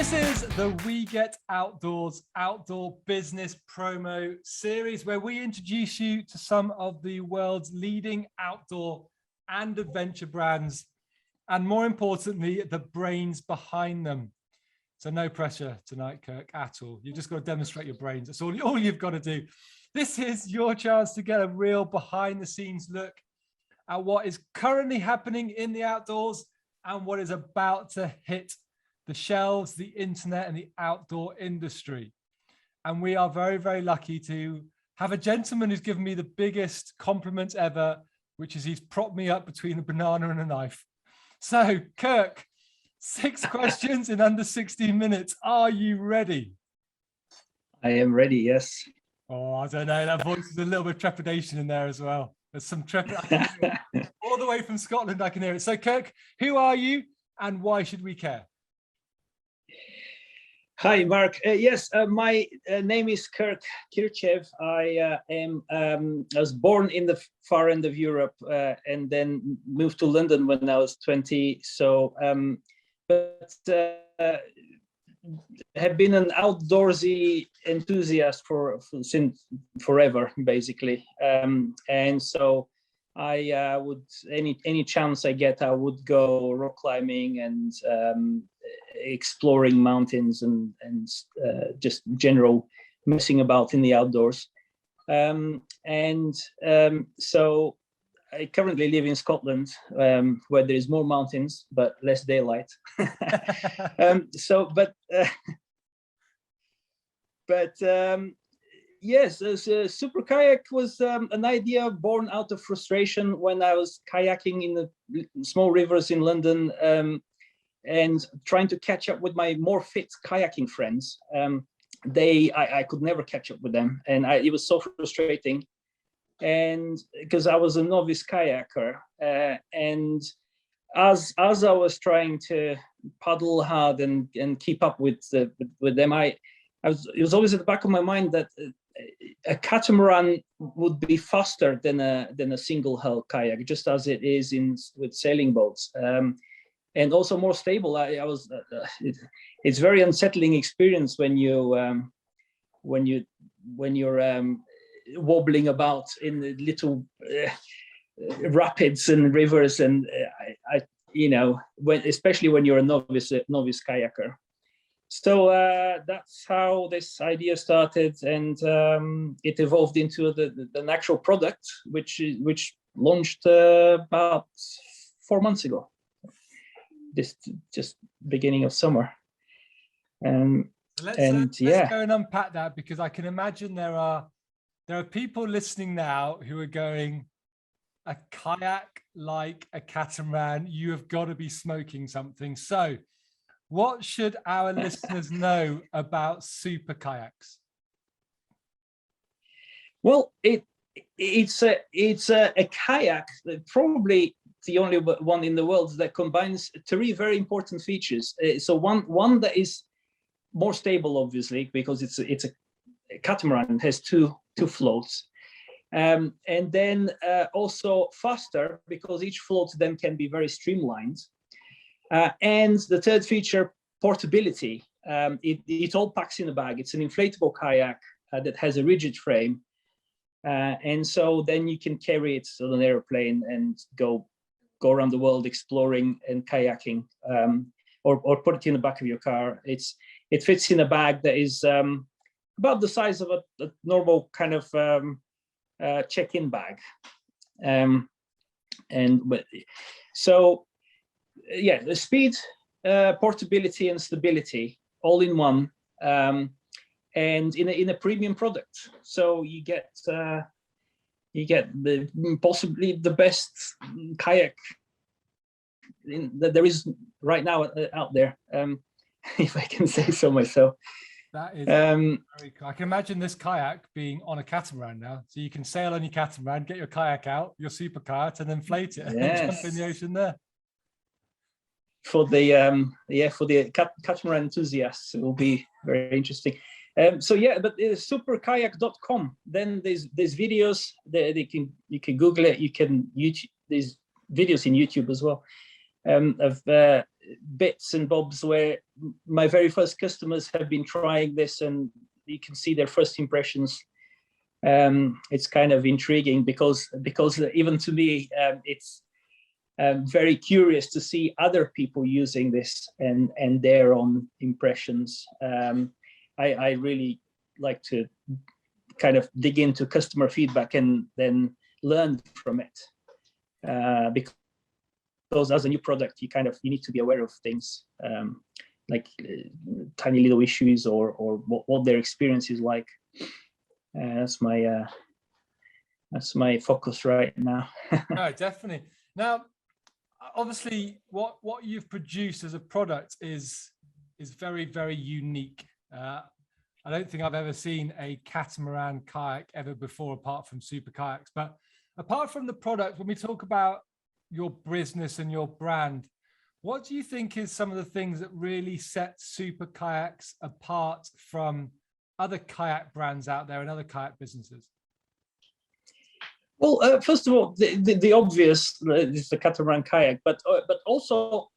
This is the We Get Outdoors outdoor business promo series where we introduce you to some of the world's leading outdoor and adventure brands, and more importantly, the brains behind them. So no pressure tonight, Kirk, at all. You've just got to demonstrate your brains. That's all you've got to do. This is your chance to get a real behind the scenes look at what is currently happening in the outdoors and what is about to hit the shelves, the internet, and the outdoor industry. And we are very, very lucky to have a gentleman who's given me the biggest compliment ever, which is he's propped me up between a banana and a knife. So, Kirk, 6 questions in under 16 minutes. Are you ready? I am ready, yes. Oh, I don't know. That voice is a little bit of trepidation in there as well. There's some trepidation. All the way from Scotland, I can hear it. So, Kirk, who are you and why should we care? Hi, Mark. Yes, my name is Kirk Kirchev. I was born in the far end of Europe and then moved to London when I was 20. So, but have been an outdoorsy enthusiast since forever, basically. And so I would any chance I get, I would go rock climbing and exploring mountains and just general messing about in the outdoors. So I currently live in Scotland, where there is more mountains but less daylight. Yes, super kayak was an idea born out of frustration when I was kayaking in the small rivers in London and trying to catch up with my more fit kayaking friends. I could never catch up with them, and it was so frustrating. And because I was a novice kayaker, and as I was trying to paddle hard and keep up with them, it was always at the back of my mind that a catamaran would be faster than a single hull kayak, just as it is with sailing boats, and also more stable. It's very unsettling experience when you're wobbling about in the little rapids and rivers, and especially when you're a novice kayaker. So that's how this idea started, and it evolved into the actual product, which launched about 4 months ago. This just beginning of summer. Let's go and unpack that, because I can imagine there are people listening now who are going, a kayak like a catamaran, you have got to be smoking something. So what should our listeners know about super kayaks? Well, it's a kayak, probably the only one in the world that combines 3 very important features. So one that is more stable, obviously, because it's a catamaran. It has two floats, and then also faster, because each float then can be very streamlined. And the third feature, portability. It all packs in a bag. It's an inflatable kayak that has a rigid frame, and so then you can carry it on an airplane and go around the world exploring and kayaking, or put it in the back of your car. It fits in a bag that is about the size of a normal kind of check-in bag, so yeah, the speed, portability, and stability all in one, and in a premium product. So you get possibly the best kayak that there is right now out there, if I can say so myself. That is very cool. I can imagine this kayak being on a catamaran now. So you can sail on your catamaran, get your kayak out, your super kayak, and then inflate it, and jump in the ocean there. For the catamaran enthusiasts, it will be very interesting. So yeah, but superkayak.com. Then there's videos. You can Google it. There's videos in YouTube as well, of bits and bobs where my very first customers have been trying this, and you can see their first impressions. It's kind of intriguing because even to me, it's very curious to see other people using this and their own impressions. I really like to kind of dig into customer feedback and then learn from it, because as a new product, you need to be aware of things, like tiny little issues or what their experience is like. That's my focus right now. No, definitely. Now, obviously, what you've produced as a product is very, very unique. I don't think I've ever seen a catamaran kayak ever before, apart from Super Kayaks. But apart from the product, when we talk about your business and your brand, what do you think is some of the things that really set Super Kayaks apart from other kayak brands out there and other kayak businesses? Well, first of all, the obvious is the catamaran kayak, but also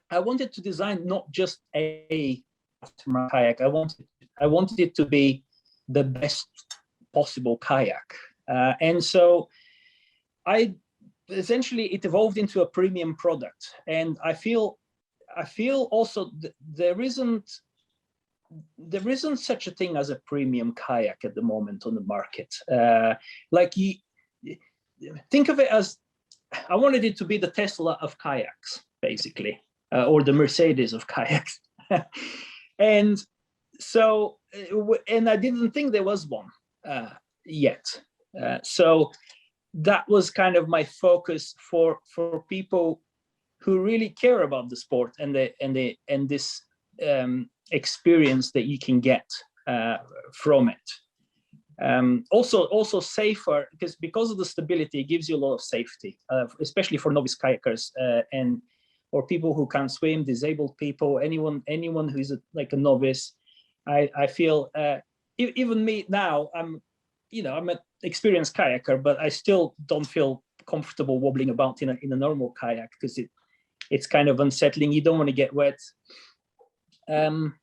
I wanted to design not just a catamaran kayak. I wanted it to be the best possible kayak, and so essentially it evolved into a premium product. And I feel also there isn't such a thing as a premium kayak at the moment on the market. Like think of it as, I wanted it to be the Tesla of kayaks, basically, or the Mercedes of kayaks. And so, and I didn't think there was one yet. So that was kind of my focus for people who really care about the sport and this experience that you can get from it. Also safer, because of the stability, it gives you a lot of safety, especially for novice kayakers or people who can't swim, disabled people, anyone who's like a novice. I feel even me now, I'm an experienced kayaker, but I still don't feel comfortable wobbling about in a normal kayak because it's kind of unsettling. You don't want to get wet, and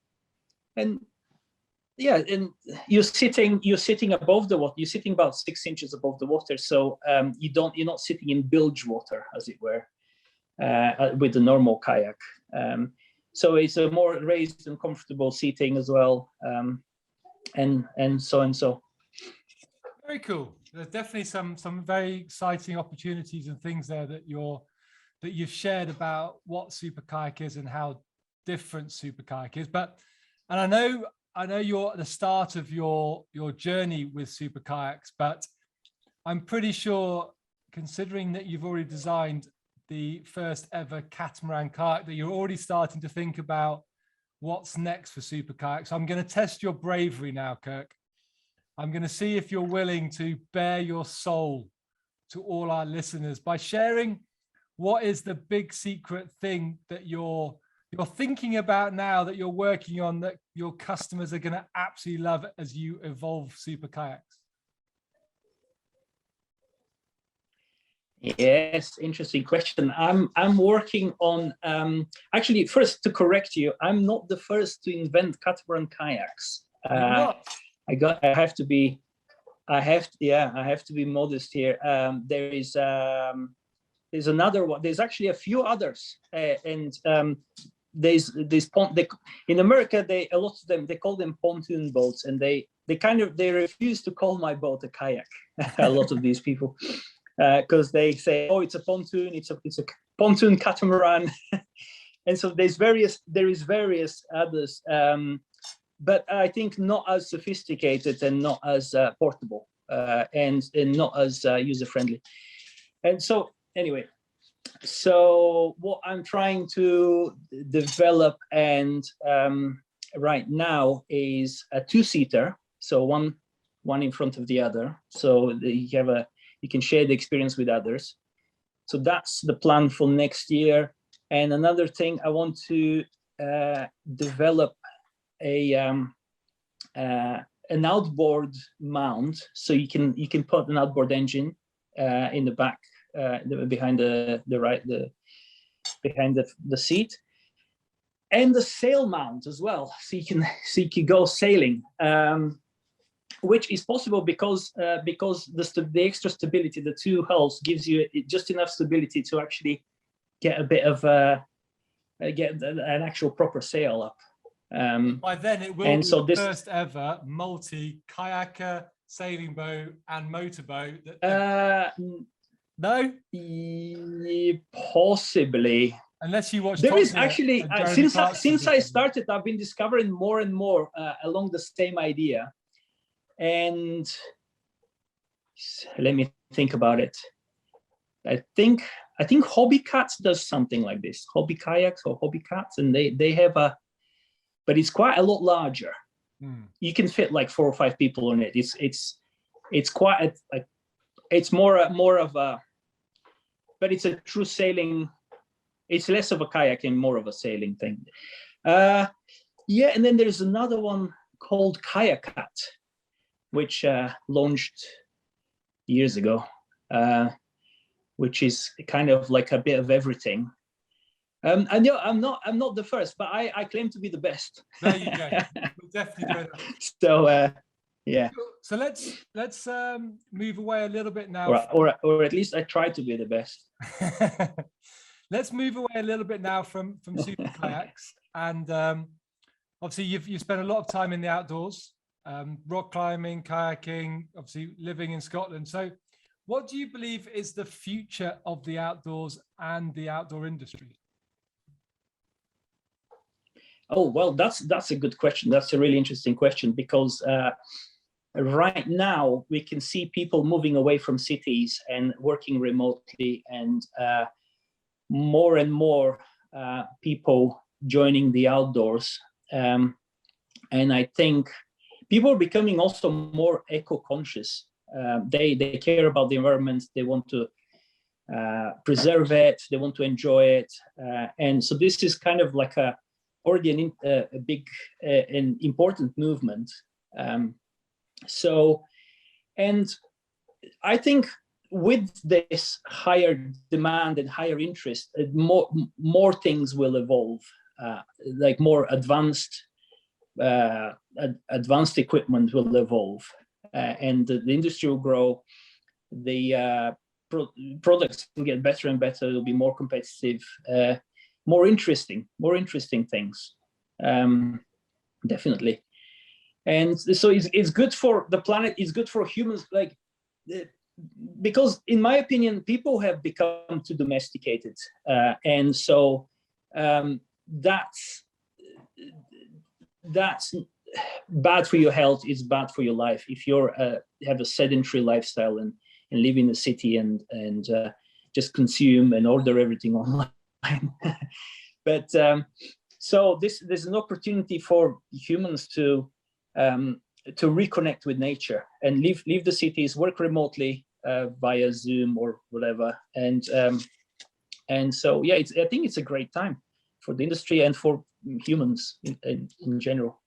yeah, and you're sitting above the water. You're sitting about 6 inches above the water, so you're not sitting in bilge water, as it were, with the normal kayak. So it's a more raised and comfortable seating as well, and so. Very cool. There's definitely some very exciting opportunities and things there that you've shared about what Super Kayak is and how different Super Kayak is. And I know you're at the start of your journey with Super Kayaks, but I'm pretty sure, considering that you've already designed the first ever catamaran kayak, that you're already starting to think about what's next for Super Kayaks. So I'm going to test your bravery now, Kirk. I'm going to see if you're willing to bare your soul to all our listeners by sharing what is the big secret thing that you're thinking about now, that you're working on, that your customers are going to absolutely love as you evolve Super Kayaks. Yes, interesting question. I'm working on actually, first, to correct you, I'm not the first to invent catamaran kayaks. I have to be modest here. There's another one. There's actually a few others, and there's in America, a lot of them, they call them pontoon boats, and they refuse to call my boat a kayak. A lot of these people, because they say, oh, it's a pontoon, it's a pontoon catamaran. And so there is various others, but I think not as sophisticated and not as portable, and not as user friendly. And so anyway, so what I'm trying to develop and right now is a two-seater, so one in front of the other, so you can share the experience with others. So that's the plan for next year. And another thing, I want to develop an outboard mount, so you can put an outboard engine in the back, behind the seat, and the sail mount as well, so you can go sailing, which is possible because the extra stability, the two hulls, gives you just enough stability to actually get a bit of get an actual proper sail up. By then, it will be the first ever multi-kayaker, sailing boat, and motorboat. No, possibly. Unless you watch. There is actually since I started, I've been discovering more and more along the same idea. And let me think about it. I think Hobby Cats does something like this. Hobby Kayaks or Hobby Cats, and they have but it's quite a lot larger. You can fit like 4 or 5 people on it. It's quite it's more of a, but it's a true sailing. It's less of a kayak and more of a sailing thing. Yeah, and then there's another one called Kayak Cat, which launched years ago, which is kind of like a bit of everything. I know I'm not the first, but I claim to be the best. There you go. We'll definitely do that. So yeah. So let's move away a little bit now. Or at least I try to be the best. Let's move away a little bit now from super kayaks, and obviously you've spent a lot of time in the outdoors, rock climbing, kayaking, obviously living in Scotland. So what do you believe is the future of the outdoors and the outdoor industry? Oh, well, that's a good question. That's a really interesting question, because right now we can see people moving away from cities and working remotely, and more and more people joining the outdoors. And I think people are becoming also more eco-conscious. They care about the environment. They want to preserve it. They want to enjoy it. And so this is kind of like already a big and important movement. So, and I think with this higher demand and higher interest, more things will evolve, like more advanced equipment will evolve, and the industry will grow. The products will get better and better. It'll be more competitive, more interesting things, definitely. And so it's good for the planet. It's good for humans, like. Because in my opinion, people have become too domesticated, and so that's bad for your health. It's bad for your life if you have a sedentary lifestyle and live in the city and just consume and order everything online. But so there's an opportunity for humans to reconnect with nature and leave the cities, work remotely via Zoom or whatever, and so yeah, I think it's a great time for the industry and for humans in general.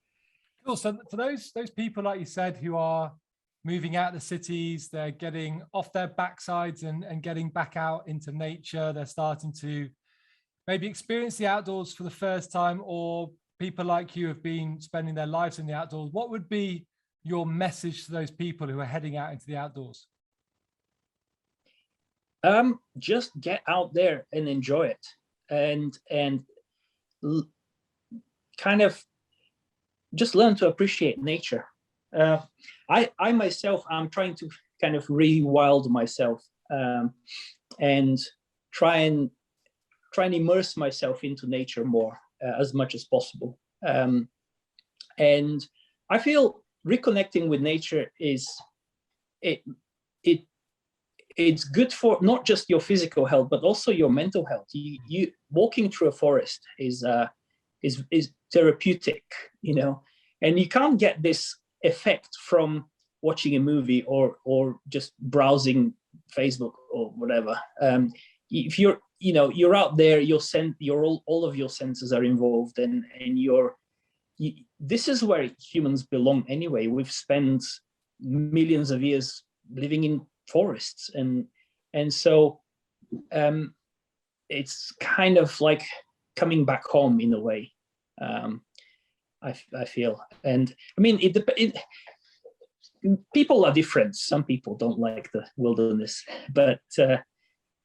Cool. So for those people, like you said, who are moving out of the cities, they're getting off their backsides and getting back out into nature. They're starting to maybe experience the outdoors for the first time, or people like you have been spending their lives in the outdoors. What would be your message to those people who are heading out into the outdoors? Just get out there and enjoy it, and kind of just learn to appreciate nature. I myself, I'm trying to kind of rewild myself, and try and immerse myself into nature more, as much as possible. And I feel reconnecting with nature it's good for not just your physical health, but also your mental health. You walking through a forest is therapeutic, and you can't get this effect from watching a movie or just browsing Facebook or whatever. If you're out there, all of your senses are involved, and this is where humans belong anyway. We've spent millions of years living in forests, and so it's kind of like coming back home in a way. I feel. And I mean, people are different. Some people don't like the wilderness, but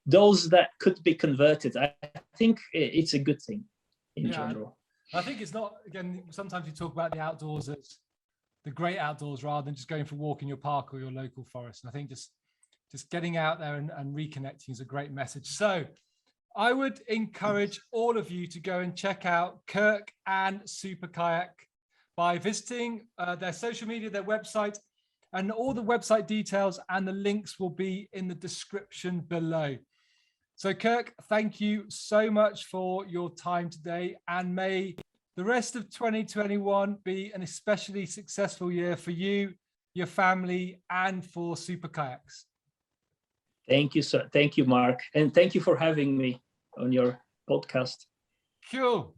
those that could be converted, I think it's a good thing in general. I think it's not, again, sometimes you talk about the outdoors as the great outdoors rather than just going for a walk in your park or your local forest. And I think just getting out there and reconnecting is a great message. So I would encourage all of you to go and check out Kirk and Super Kayak by visiting their social media, their website, and all the website details and the links will be in the description below. So Kirk, thank you so much for your time today, and may the rest of 2021 be an especially successful year for you, your family, and for Super Kayaks. Thank you, sir. Thank you, Mark. And thank you for having me on your podcast. Cool.